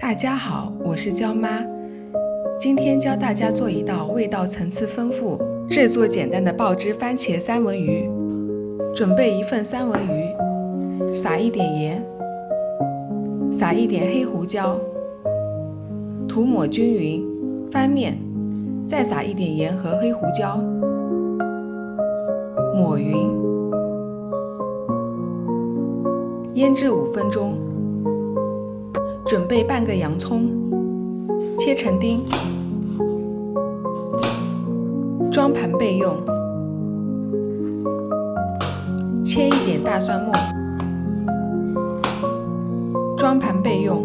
大家好，我是娇妈。今天教大家做一道味道层次丰富、制作简单的爆汁番茄三文鱼。准备1份三文鱼，撒一点盐，撒一点黑胡椒，涂抹均匀，翻面，再撒一点盐和黑胡椒，抹匀，腌制5分钟。准备半个洋葱，切成丁，装盘备用。切一点大蒜末，装盘备用。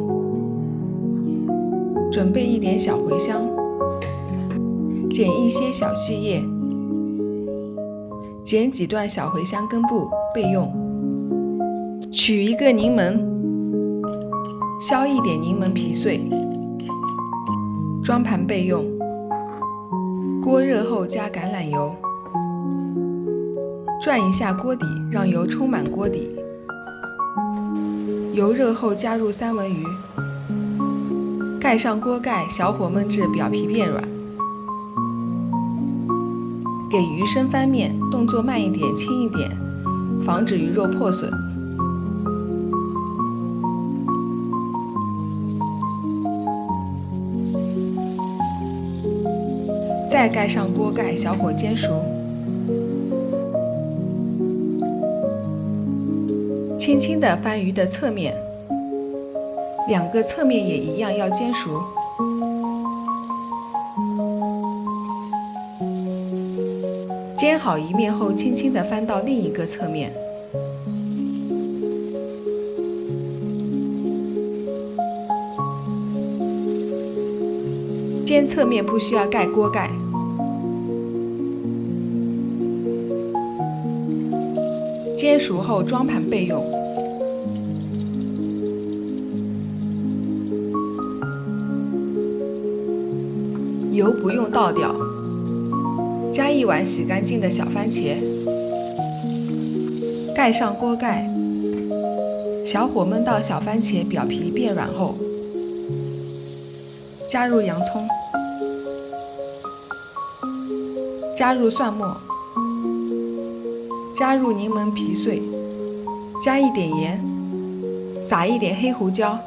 准备一点小茴香，剪一些小细叶，剪几段小茴香根部备用。取一个柠檬，削一点柠檬皮碎，装盘备用。锅热后加橄榄油，转一下锅底，让油充满锅底。油热后加入三文鱼，盖上锅盖，小火焖至表皮变软。给鱼生翻面，动作慢一点，轻一点，防止鱼肉破损。再盖上锅盖，小火煎熟。轻轻地翻鱼的侧面，2个侧面也一样要煎熟。煎好一面后，轻轻地翻到另一个侧面。煎侧面不需要盖锅盖。煎熟后装盘备用。油不用倒掉，加1碗洗干净的小番茄，盖上锅盖，小火焖到小番茄表皮变软后，加入洋葱，加入蒜末，加入柠檬皮碎，加一点盐，撒一点黑胡椒，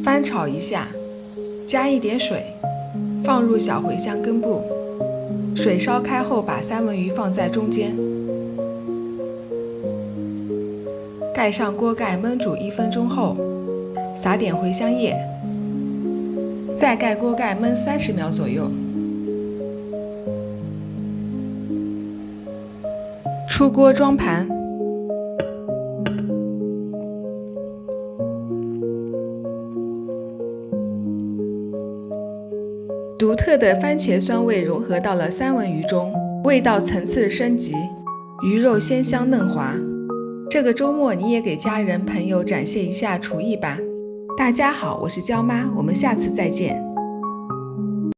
翻炒一下，加一点水，放入小茴香根部。水烧开后，把三文鱼放在中间，盖上锅盖焖煮1分钟后，撒点茴香叶，再盖锅盖焖30秒左右。出锅装盘。独特的番茄酸味融合到了三文鱼中，味道层次升级，鱼肉鲜香嫩滑。这个周末你也给家人朋友展现一下厨艺吧。大家好，我是娇妈，我们下次再见。